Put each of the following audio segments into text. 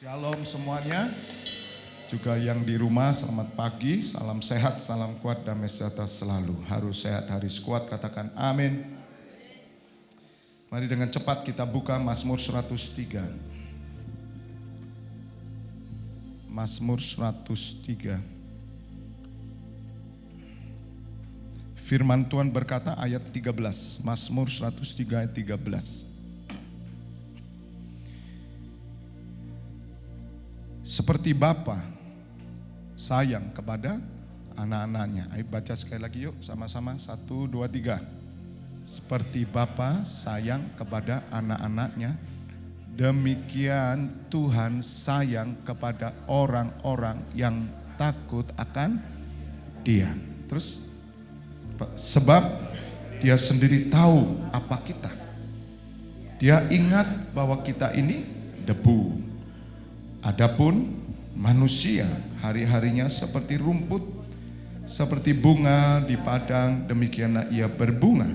Shalom semuanya, juga yang di rumah selamat pagi, salam sehat, salam kuat, damai sejahtera selalu. Harus sehat, harus kuat, katakan amin. Mari dengan cepat kita buka Mazmur 103. Mazmur 103. Firman Tuhan berkata ayat 13, Mazmur 103 ayat 13. Seperti Bapa sayang kepada anak-anaknya. Ayo baca sekali lagi yuk sama-sama. 1, 2, 3. Seperti Bapa sayang kepada anak-anaknya, demikian Tuhan sayang kepada orang-orang yang takut akan Dia. Terus, sebab Dia sendiri tahu apa kita. Dia ingat bahwa kita ini debu. Adapun manusia hari-harinya seperti rumput, seperti bunga di padang, demikianlah ia berbunga.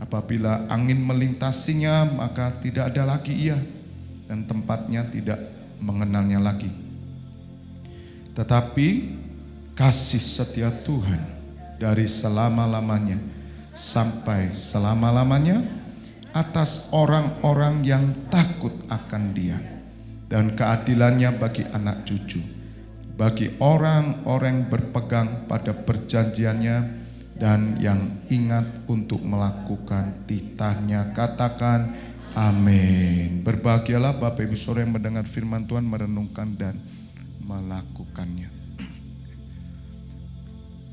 Apabila angin melintasinya, maka tidak ada lagi ia, dan tempatnya tidak mengenalnya lagi. Tetapi kasih setia Tuhan dari selama-lamanya sampai selama-lamanya atas orang-orang yang takut akan Dia, dan keadilannya bagi anak cucu, bagi orang-orang yang berpegang pada perjanjiannya dan yang ingat untuk melakukan titahnya. Katakan amin. Berbahagialah Bapak Ibu Saudara yang mendengar firman Tuhan, merenungkan dan melakukannya.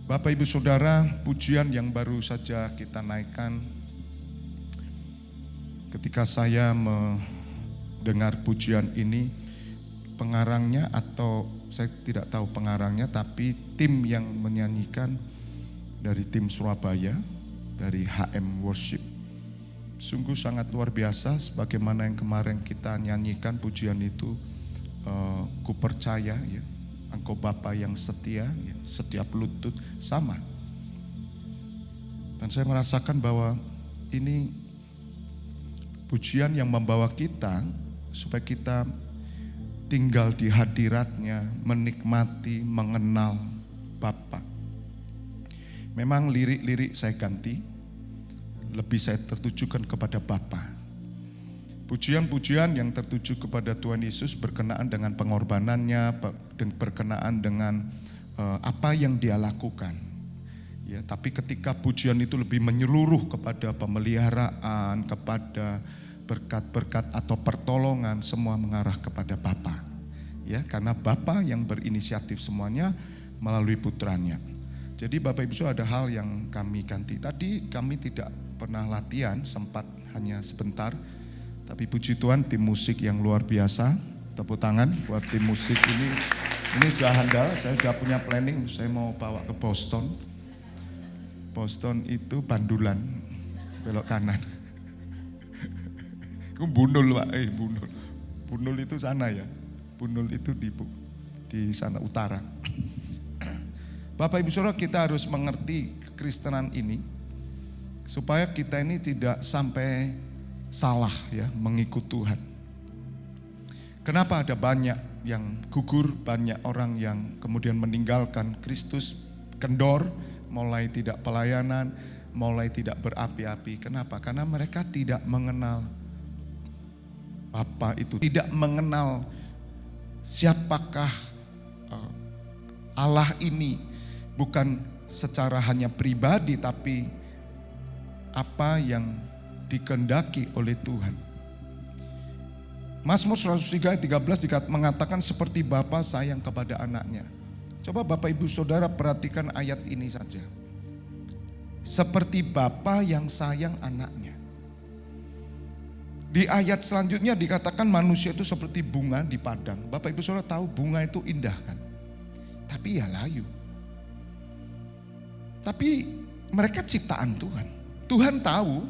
Bapak Ibu Saudara, pujian yang baru saja kita naikkan, ketika saya dengar pujian ini, pengarangnya atau saya tidak tahu pengarangnya, tapi tim yang menyanyikan dari tim Surabaya, dari HM Worship, sungguh sangat luar biasa. Sebagaimana yang kemarin kita nyanyikan pujian itu, ku percaya ya, Engkau Bapa yang setia, ya, setiap lutut sama. Dan saya merasakan bahwa ini pujian yang membawa kita supaya kita tinggal di hadiratnya, menikmati, mengenal Bapa. Memang lirik-lirik saya ganti, lebih saya tertujukan kepada Bapa. Pujian-pujian yang tertuju kepada Tuhan Yesus berkenaan dengan pengorbanannya, berkenaan dengan apa yang Dia lakukan. Ya, tapi ketika pujian itu lebih menyeluruh kepada pemeliharaan, kepada berkat-berkat atau pertolongan, semua mengarah kepada Bapa. Ya, karena Bapa yang berinisiatif semuanya melalui putranya. Jadi Bapak Ibu Saudara, ada hal yang kami ganti. Tadi kami tidak pernah latihan, sempat hanya sebentar. Tapi puji Tuhan, tim musik yang luar biasa. Tepuk tangan buat tim musik ini. Ini sudah handal, saya sudah punya planning, saya mau bawa ke Boston. Boston itu Bandulan, belok kanan. Bunul Pak, Bunul. Bunul itu sana ya. Bunul itu di sana utara. Bapak Ibu Saudara, kita harus mengerti kekristenan ini supaya kita ini tidak sampai salah ya mengikut Tuhan. Kenapa ada banyak yang gugur, banyak orang yang kemudian meninggalkan Kristus, kendor, mulai tidak pelayanan, mulai tidak berapi-api. Kenapa? Karena mereka tidak mengenal Bapa itu, tidak mengenal siapakah Allah ini, bukan secara hanya pribadi, tapi apa yang dikehendaki oleh Tuhan. Mazmur 103 ayat 13 mengatakan seperti Bapa sayang kepada anaknya. Coba Bapak Ibu Saudara perhatikan ayat ini saja. Seperti Bapa yang sayang anaknya. Di ayat selanjutnya dikatakan manusia itu seperti bunga di padang. Bapak Ibu Saudara tahu bunga itu indah kan? Tapi ya layu. Tapi mereka ciptaan Tuhan. Tuhan tahu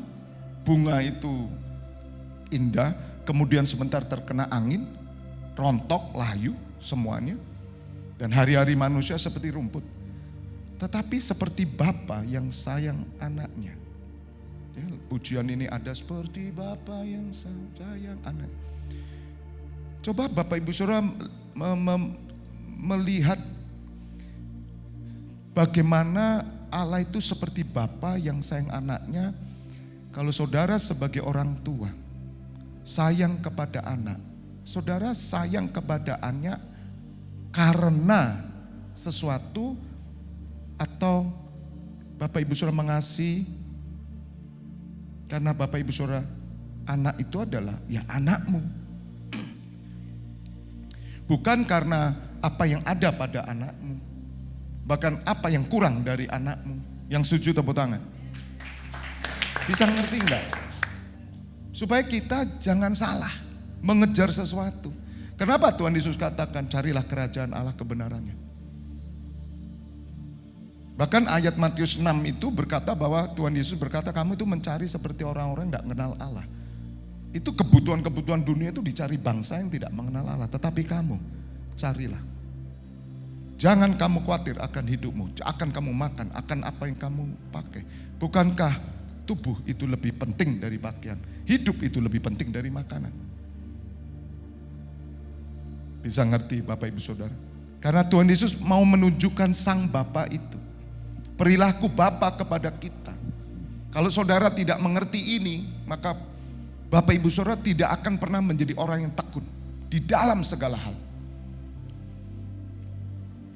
bunga itu indah, kemudian sebentar terkena angin, rontok, layu semuanya. Dan hari-hari manusia seperti rumput. Tetapi seperti Bapa yang sayang anaknya. Ya, pujian ini ada seperti Bapa yang sayang anak. Coba Bapak Ibu Saudara melihat bagaimana Allah itu seperti Bapa yang sayang anaknya. Kalau saudara sebagai orang tua sayang kepada anak, saudara sayang kepada anak karena sesuatu, atau Bapak Ibu Saudara mengasihi karena Bapak Ibu Saudara anak itu adalah ya anakmu. Bukan karena apa yang ada pada anakmu, bahkan apa yang kurang dari anakmu. Yang setuju tepuk tangan. Bisa ngerti enggak? Supaya kita jangan salah mengejar sesuatu. Kenapa Tuhan Yesus katakan carilah kerajaan Allah kebenarannya? Bahkan ayat Matius 6 itu berkata bahwa Tuhan Yesus berkata kamu itu mencari seperti orang-orang yang tidak mengenal Allah. Itu kebutuhan-kebutuhan dunia itu dicari bangsa yang tidak mengenal Allah. Tetapi kamu carilah. Jangan kamu khawatir akan hidupmu, akan kamu makan, akan apa yang kamu pakai. Bukankah tubuh itu lebih penting dari pakaian? Hidup itu lebih penting dari makanan. Bisa ngerti Bapak Ibu Saudara? Karena Tuhan Yesus mau menunjukkan sang Bapa itu. Perilaku Bapa kepada kita. Kalau saudara tidak mengerti ini, maka Bapak Ibu Saudara tidak akan pernah menjadi orang yang tekun di dalam segala hal.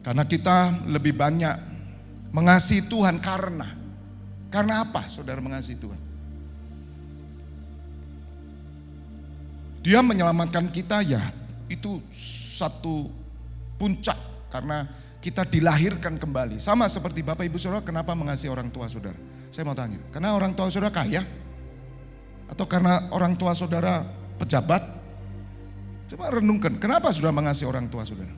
Karena kita lebih banyak mengasihi Tuhan karena apa saudara mengasihi Tuhan? Dia menyelamatkan kita ya, itu satu puncak karena kita dilahirkan kembali. Sama seperti Bapak Ibu Saudara kenapa mengasihi orang tua saudara? Saya mau tanya, karena orang tua saudara kaya? Atau karena orang tua saudara pejabat? Coba renungkan, kenapa saudara mengasihi orang tua saudara?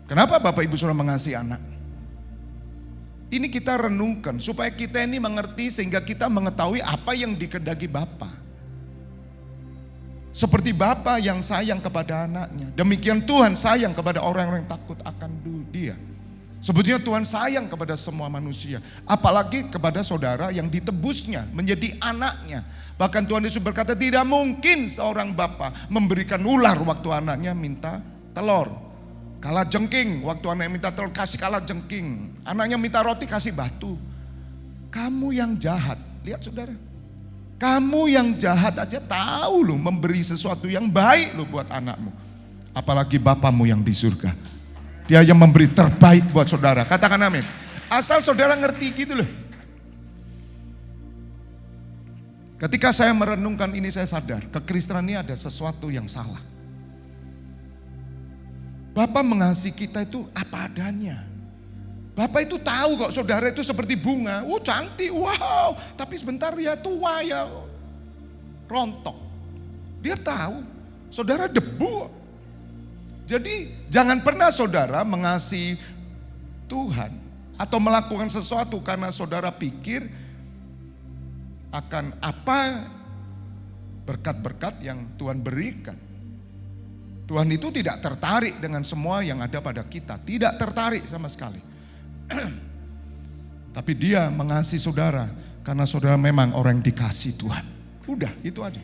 Kenapa Bapak Ibu Saudara mengasihi anak? Ini kita renungkan supaya kita ini mengerti sehingga kita mengetahui apa yang dikehendaki Bapa. Seperti Bapa yang sayang kepada anaknya, demikian Tuhan sayang kepada orang-orang yang takut akan Dia. Sebetulnya Tuhan sayang kepada semua manusia, apalagi kepada saudara yang ditebusnya menjadi anaknya. Bahkan Tuhan Yesus berkata tidak mungkin seorang bapa memberikan ular waktu anaknya minta telur. Kala jengking, waktu anaknya minta telur kasih kala jengking. Anaknya minta roti kasih batu. Kamu yang jahat, lihat saudara. Kamu yang jahat aja tahu loh memberi sesuatu yang baik loh buat anakmu. Apalagi Bapamu yang di surga. Dia yang memberi terbaik buat saudara. Katakan amin. Asal saudara ngerti gitu loh. Ketika saya merenungkan ini saya sadar kekristenan ini ada sesuatu yang salah. Bapak mengasihi kita itu apa adanya. Bapak itu tahu kok saudara itu seperti bunga. Cantik, wow. Tapi sebentar ya tua ya rontok. Dia tahu saudara debu. Jadi jangan pernah saudara mengasihi Tuhan atau melakukan sesuatu karena saudara pikir akan apa berkat-berkat yang Tuhan berikan. Tuhan itu tidak tertarik dengan semua yang ada pada kita. Tidak tertarik sama sekali. Tapi Dia mengasihi saudara karena saudara memang orang yang dikasih Tuhan. Udah itu aja.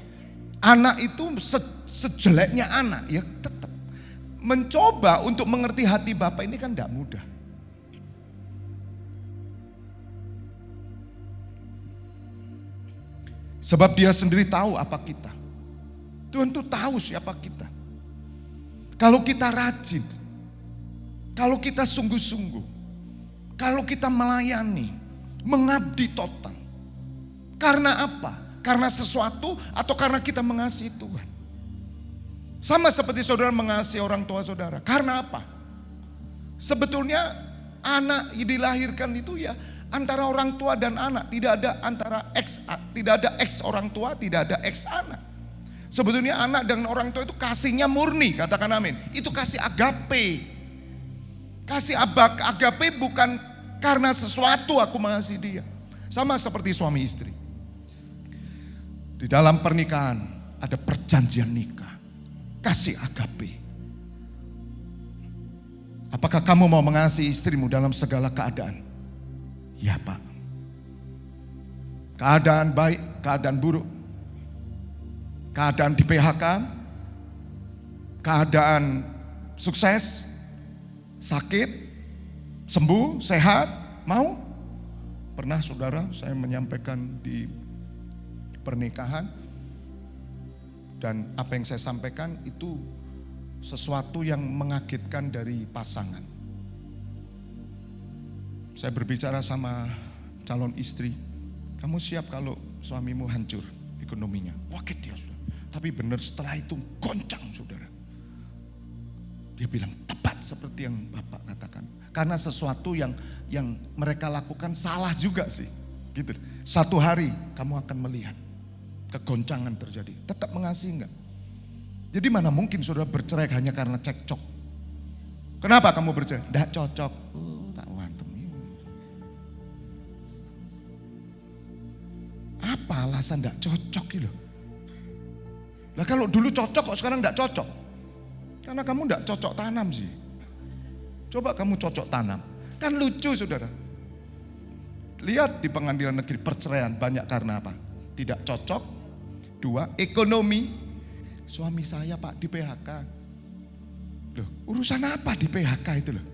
Anak itu sejeleknya anak ya tetap. Mencoba untuk mengerti hati Bapak ini kan tidak mudah. Sebab Dia sendiri tahu apa kita. Tuhan tuh tahu siapa kita. Kalau kita rajin, kalau kita sungguh-sungguh, kalau kita melayani, mengabdi total. Karena apa? Karena sesuatu atau karena kita mengasihi Tuhan. Sama seperti saudara mengasihi orang tua saudara. Karena apa? Sebetulnya anak dilahirkan itu ya antara orang tua dan anak. Tidak ada tidak ada ex orang tua, tidak ada ex anak. Sebetulnya anak dengan orang tua itu kasihnya murni, katakan amin. Itu kasih agape. Kasih agape bukan karena sesuatu aku mengasihi dia. Sama seperti suami istri. Di dalam pernikahan ada perjanjian nikah. Kasih agape. Apakah kamu mau mengasihi istrimu dalam segala keadaan? Ya Pak. Keadaan baik, keadaan buruk. Keadaan di PHK, keadaan sukses, sakit, sembuh, sehat, mau? Pernah saudara saya menyampaikan di pernikahan, dan apa yang saya sampaikan itu sesuatu yang mengagetkan dari pasangan. Saya berbicara sama calon istri, kamu siap kalau suamimu hancur ekonominya? Kaget dia, saudara. Tapi benar setelah itu goncang, saudara. Dia bilang tepat seperti yang Bapak katakan. Karena sesuatu yang mereka lakukan salah juga sih. Gitu. Satu hari kamu akan melihat kegoncangan terjadi. Tetap mengasihi enggak? Jadi mana mungkin saudara bercerai hanya karena cekcok. Kenapa kamu bercerai? Enggak cocok. Tak wantem. Apa alasan enggak cocok gitu? Nah kalau dulu cocok kok sekarang enggak cocok? Karena kamu enggak cocok tanam sih. Coba kamu cocok tanam. Kan lucu saudara. Lihat di pengadilan negeri perceraian banyak karena apa? Tidak cocok. 2, ekonomi. Suami saya Pak di PHK. Loh, urusan apa di PHK itu loh?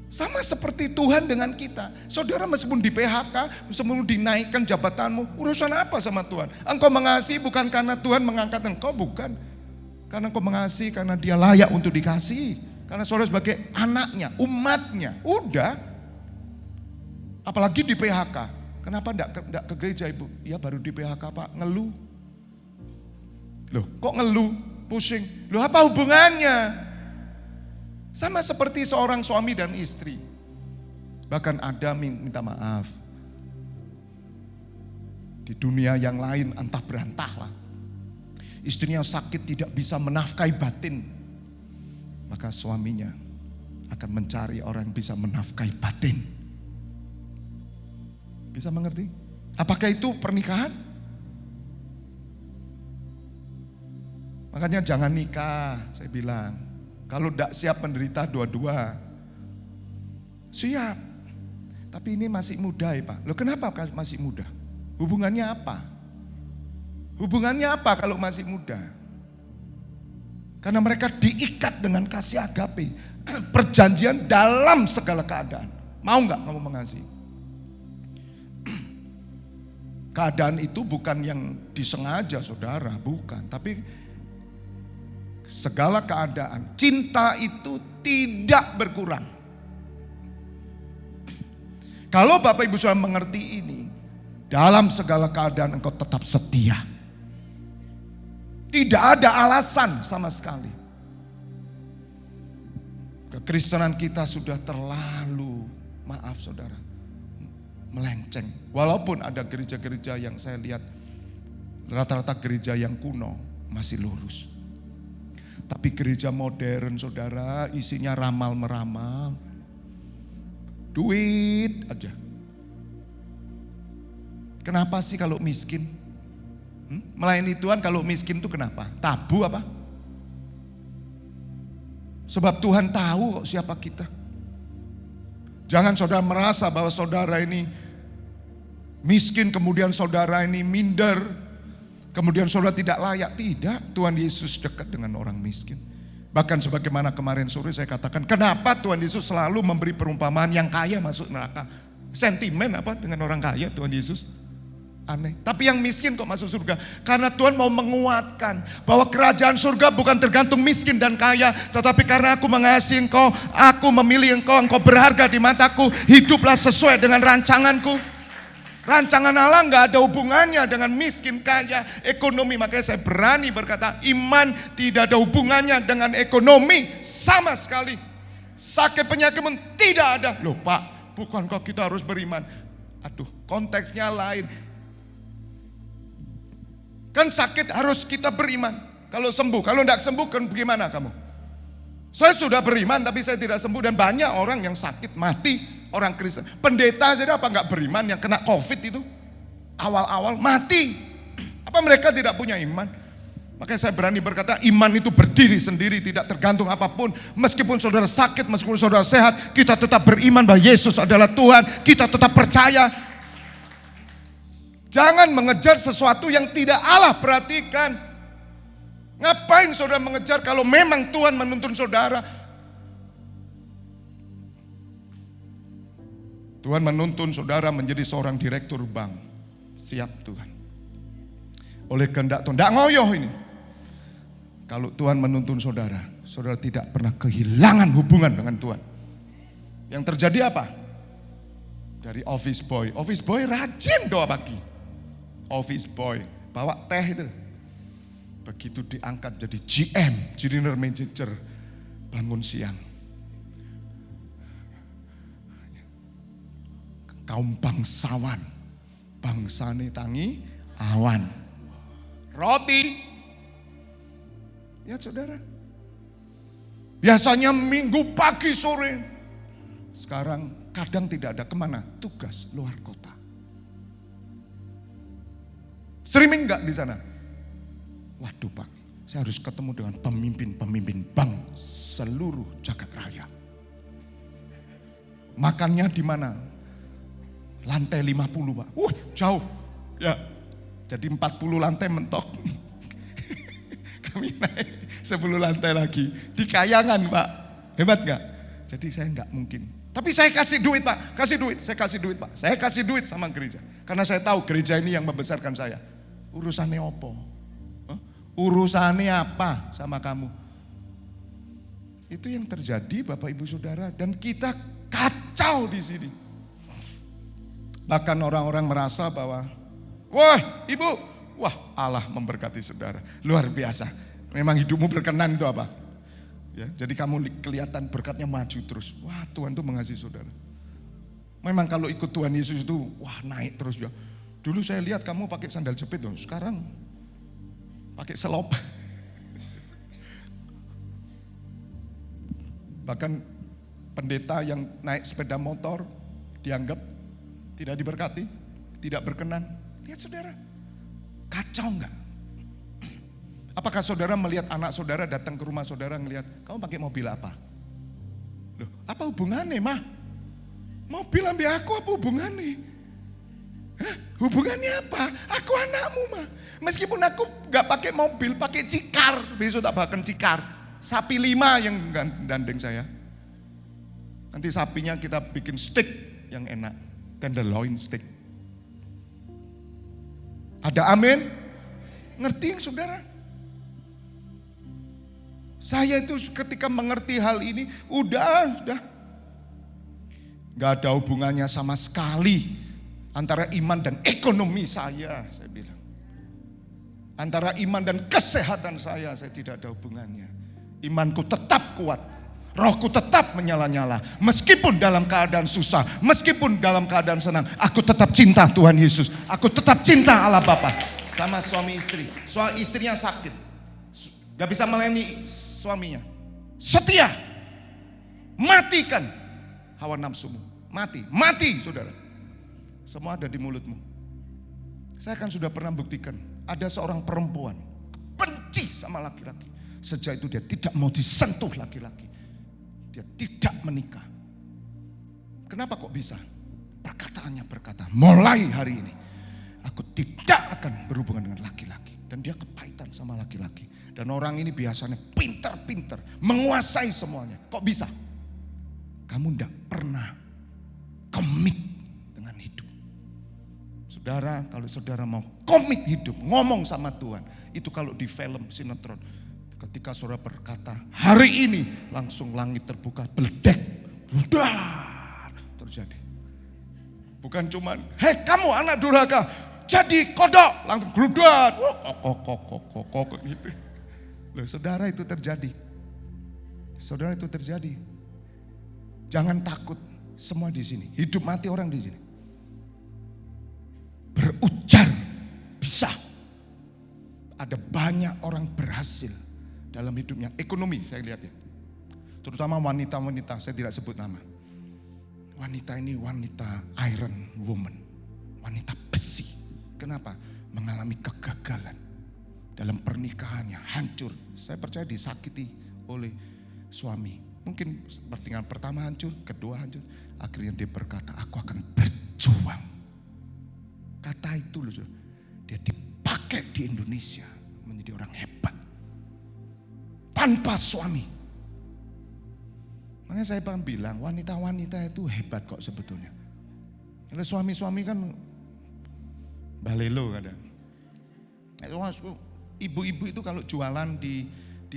Sama seperti Tuhan dengan kita. Saudara meskipun di PHK, meskipun dinaikkan jabatanmu, urusan apa sama Tuhan? Engkau mengasihi bukan karena Tuhan mengangkat engkau, bukan. Karena engkau mengasihi karena dia layak untuk dikasihi. Karena saudara sebagai anaknya, umatnya, udah. Apalagi di PHK. Kenapa enggak ke gereja ibu? Ya baru di PHK Pak, ngeluh. Loh kok ngeluh, pusing? Loh apa hubungannya? Sama seperti seorang suami dan istri. Bahkan ada minta maaf. Di dunia yang lain antah berantahlah. Istrinya sakit tidak bisa menafkahi batin. Maka suaminya akan mencari orang yang bisa menafkahi batin. Bisa mengerti? Apakah itu pernikahan? Makanya jangan nikah, saya bilang. Kalau tidak siap menderita dua-dua. Siap. Tapi ini masih muda ya Pak. Loh kenapa masih muda? Hubungannya apa? Hubungannya apa kalau masih muda? Karena mereka diikat dengan kasih agape. Perjanjian dalam segala keadaan. Mau nggak kamu mengasihi? Keadaan itu bukan yang disengaja saudara, bukan. Tapi segala keadaan, cinta itu tidak berkurang. Kalau Bapak Ibu sudah mengerti ini, dalam segala keadaan engkau tetap setia. Tidak ada alasan sama sekali. Kekristenan kita sudah terlalu, maaf saudara, melenceng. Walaupun ada gereja-gereja yang saya lihat, rata-rata gereja yang kuno masih lurus. Tapi gereja modern saudara isinya ramal-meramal. Duit aja. Kenapa sih kalau miskin? Melayani Tuhan kalau miskin itu kenapa? Tabu apa? Sebab Tuhan tahu kok siapa kita. Jangan saudara merasa bahwa saudara ini miskin kemudian saudara ini minder. Kemudian saudara tidak layak. Tidak, Tuhan Yesus dekat dengan orang miskin. Bahkan sebagaimana kemarin sore saya katakan, kenapa Tuhan Yesus selalu memberi perumpamaan yang kaya masuk neraka? Sentimen apa dengan orang kaya Tuhan Yesus? Aneh. Tapi yang miskin kok masuk surga? Karena Tuhan mau menguatkan bahwa kerajaan surga bukan tergantung miskin dan kaya. Tetapi karena aku mengasihi engkau, aku memilih engkau, engkau berharga di mataku. Hiduplah sesuai dengan rancanganku. Rancangan Allah nggak ada hubungannya dengan miskin, kaya, ekonomi. Makanya saya berani berkata iman tidak ada hubungannya dengan ekonomi sama sekali. Sakit penyakit pun tidak ada. Loh Pak, bukankah kita harus beriman? Aduh, konteksnya lain. Kan sakit harus kita beriman. Kalau sembuh, kalau tidak sembuh kan bagaimana kamu? Saya sudah beriman tapi saya tidak sembuh dan banyak orang yang sakit mati. Orang Kristen, pendeta saja apa nggak beriman yang kena COVID itu awal-awal mati. Apa mereka tidak punya iman? Makanya saya berani berkata iman itu berdiri sendiri, tidak tergantung apapun. Meskipun saudara sakit, meskipun saudara sehat, kita tetap beriman bahwa Yesus adalah Tuhan. Kita tetap percaya. Jangan mengejar sesuatu yang tidak Allah perhatikan. Ngapain saudara mengejar kalau memang Tuhan menuntun saudara? Tuhan menuntun saudara menjadi seorang direktur bank. Siap Tuhan. Oleh kehendak Tuhan. Tidak ngoyoh ini. Kalau Tuhan menuntun saudara, saudara tidak pernah kehilangan hubungan dengan Tuhan. Yang terjadi apa? Dari office boy. Office boy rajin doa pagi. Office boy. Bawa teh itu. Begitu diangkat jadi GM. General Manager. Bangun siang. Kaum bangsawan. Bangsane tangi awan. Roti. Ya saudara. Biasanya minggu pagi sore. Sekarang kadang tidak ada kemana? Tugas luar kota. Streaming enggak di sana? Waduh Pak, saya harus ketemu dengan pemimpin-pemimpin bank seluruh jagat raya. Makannya di mana? Lantai 50 Pak. Jauh. Ya. Jadi 40 lantai mentok. Kami naik 10 lantai lagi. Di Kayangan Pak. Hebat gak? Jadi saya gak mungkin. Tapi saya kasih duit Pak. Kasih duit. Saya kasih duit Pak. Saya kasih duit sama gereja. Karena saya tahu gereja ini yang membesarkan saya. Urusannya apa? Urusannya apa sama kamu? Itu yang terjadi Bapak Ibu Saudara. Dan kita kacau di sini. Bahkan orang-orang merasa bahwa, wah Ibu, wah Allah memberkati saudara. Luar biasa. Memang hidupmu berkenan itu apa? Ya, jadi kamu kelihatan berkatnya maju terus. Wah Tuhan tuh mengasihi saudara. Memang kalau ikut Tuhan Yesus itu, wah naik terus ya. Dulu saya lihat kamu pakai sandal jepit loh. Sekarang pakai selop. Bahkan pendeta yang naik sepeda motor dianggap tidak diberkati, tidak berkenan. Lihat saudara, kacau enggak? Apakah saudara melihat anak saudara datang ke rumah saudara ngelihat, kamu pakai mobil apa? Loh, apa hubungannya mah? Mobil ambil aku apa hubungannya? Hah? Hubungannya apa? Aku anakmu mah. Meskipun aku gak pakai mobil, pakai cikar. Besok tak bahkan cikar. Sapi 5 yang gandeng saya. Nanti sapinya kita bikin steak yang enak. Tenderloin steak. Ada amin? Ngerti yang saudara? Saya itu ketika mengerti hal ini, udah. Gak ada hubungannya sama sekali antara iman dan ekonomi saya bilang. Antara iman dan kesehatan saya tidak ada hubungannya. Imanku tetap kuat, rohku tetap menyala-nyala. Meskipun dalam keadaan susah, meskipun dalam keadaan senang, aku tetap cinta Tuhan Yesus. Aku tetap cinta Allah Bapa. Sama suami istri, istrinya sakit. Gak bisa melayani suaminya. Setia. Matikan hawa nafsumu. Mati saudara. Semua ada di mulutmu. Saya kan sudah pernah buktikan. Ada seorang perempuan benci sama laki-laki. Sejak itu dia tidak mau disentuh laki-laki. Dia tidak menikah. Kenapa kok bisa? Perkataannya berkata, mulai hari ini aku tidak akan berhubungan dengan laki-laki. Dan dia kepahitan sama laki-laki. Dan orang ini biasanya pintar-pintar, menguasai semuanya. Kok bisa? Kamu tidak pernah komit dengan hidup. Saudara, kalau saudara mau komit hidup, ngomong sama Tuhan. Itu kalau di film, sinetron. Ketika saudara berkata, hari ini langsung langit terbuka, beledek. Udah terjadi. Bukan cuman, hei kamu anak durhaka, jadi kodok, langsung geludat. Kok gitu. Loh, saudara itu terjadi. Saudara itu terjadi. Jangan takut, semua di sini. Hidup mati orang di sini. Berujar bisa. Ada banyak orang berhasil dalam hidupnya. Ekonomi saya lihat ya. Terutama wanita-wanita, saya tidak sebut nama. Wanita ini wanita iron woman. Wanita besi. Kenapa? Mengalami kegagalan. Dalam pernikahannya hancur. Saya percaya disakiti oleh suami. Mungkin pertinggalan pertama hancur, kedua hancur. Akhirnya dia berkata, aku akan berjuang. kata itu loh, dia dipakai di Indonesia menjadi orang hebat. Tanpa suami. Makanya saya pernah bilang wanita-wanita itu hebat kok sebetulnya. Karena suami-suami kan balelo kadang. Ibu-ibu itu kalau jualan di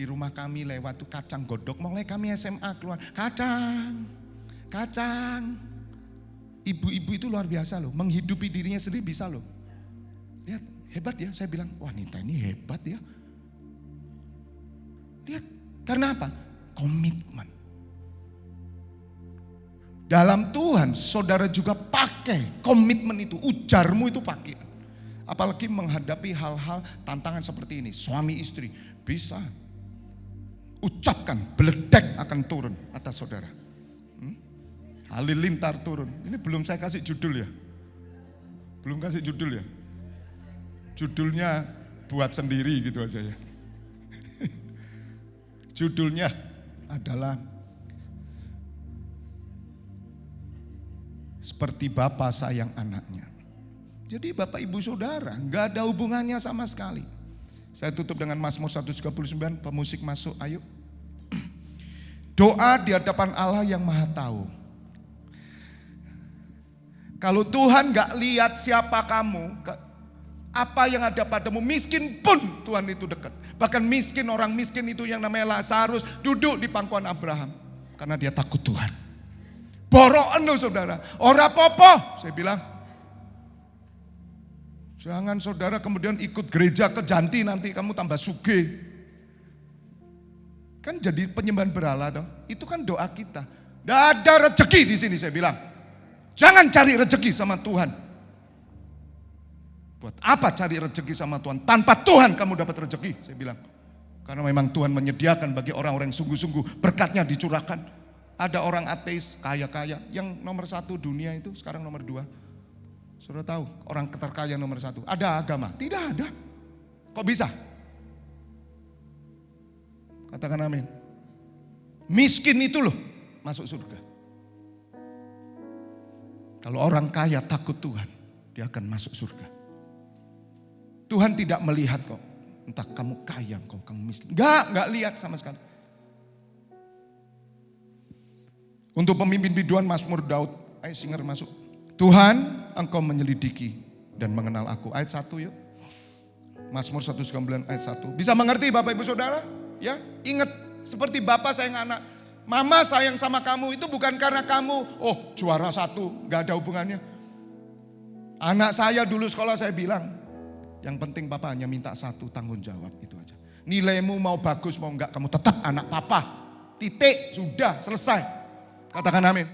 rumah kami lewat tuh kacang godok, mulai kami SMA keluar kacang. Ibu-ibu itu luar biasa loh, menghidupi dirinya sendiri bisa loh. Lihat, hebat ya, saya bilang wanita ini hebat ya. Lihat, karena apa? Komitmen. Dalam Tuhan, saudara juga pakai komitmen itu, ujarmu itu pakai. Apalagi menghadapi hal-hal tantangan seperti ini, suami istri bisa. Ucapkan, beledek akan turun atas saudara. Halilintar turun. Ini belum saya kasih judul ya. Belum kasih judul ya. Judulnya buat sendiri gitu aja ya. Judulnya adalah seperti Bapa sayang anaknya. Jadi Bapak Ibu Saudara gak ada hubungannya sama sekali. Saya tutup dengan Mazmur 139, pemusik masuk, ayo. Doa di hadapan Allah yang Maha Tahu. Kalau Tuhan gak lihat siapa kamu, apa yang ada padamu, miskin pun Tuhan itu dekat. Bahkan miskin, orang miskin itu yang namanya Lazarus duduk di pangkuan Abraham. Karena dia takut Tuhan. Borokan loh saudara, ora popo. Saya bilang, jangan saudara kemudian ikut gereja kejanti nanti kamu tambah sugih. Kan jadi penyembahan berhala toh. Itu kan doa kita. Tidak ada rezeki di sini saya bilang. Jangan cari rezeki sama Tuhan. Buat apa cari rezeki sama Tuhan? Tanpa Tuhan kamu dapat rezeki, saya bilang. Karena memang Tuhan menyediakan bagi orang-orang yang sungguh-sungguh, berkatnya dicurahkan. Ada orang ateis, kaya-kaya, yang nomor 1 dunia itu sekarang nomor 2. Sudah tahu, orang terkaya nomor 1. Ada agama? Tidak ada. Kok bisa? Katakan amin. Miskin itu loh masuk surga. Kalau orang kaya takut Tuhan, dia akan masuk surga. Tuhan tidak melihat kok, entah kamu kaya, kamu miskin. Enggak lihat sama sekali. Untuk pemimpin biduan Mazmur Daud, ayo singer masuk. Tuhan, engkau menyelidiki dan mengenal aku. Ayat 1 yuk. Mazmur 119 ayat 1. Bisa mengerti Bapak Ibu Saudara? Ya, ingat seperti Bapak sayang anak. Mama sayang sama kamu itu bukan karena kamu, juara 1, gak ada hubungannya. Anak saya dulu sekolah saya bilang, yang penting Papa hanya minta 1 tanggung jawab, itu aja. Nilaimu mau bagus mau enggak, kamu tetap anak Papa. Titik, sudah selesai. Katakan amin.